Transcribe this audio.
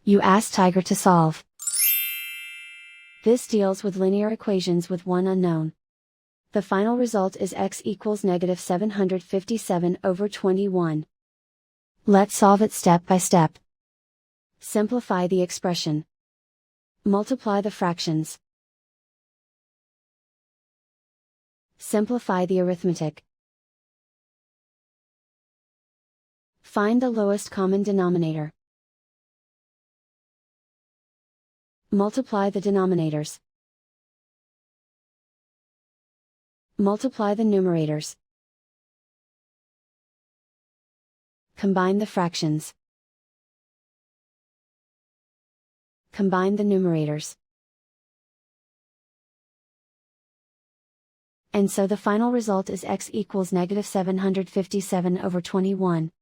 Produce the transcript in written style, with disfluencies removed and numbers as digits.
You ask Tiger to solve. This deals with linear equations with one unknown. The final result is x equals -757/21. Let's solve it step by step. Simplify the expression. Multiply the fractions. Simplify the arithmetic. Find the lowest common denominator. Multiply the denominators. Multiply the numerators. Combine the fractions. Combine the numerators. And so the final result is x equals -757/21.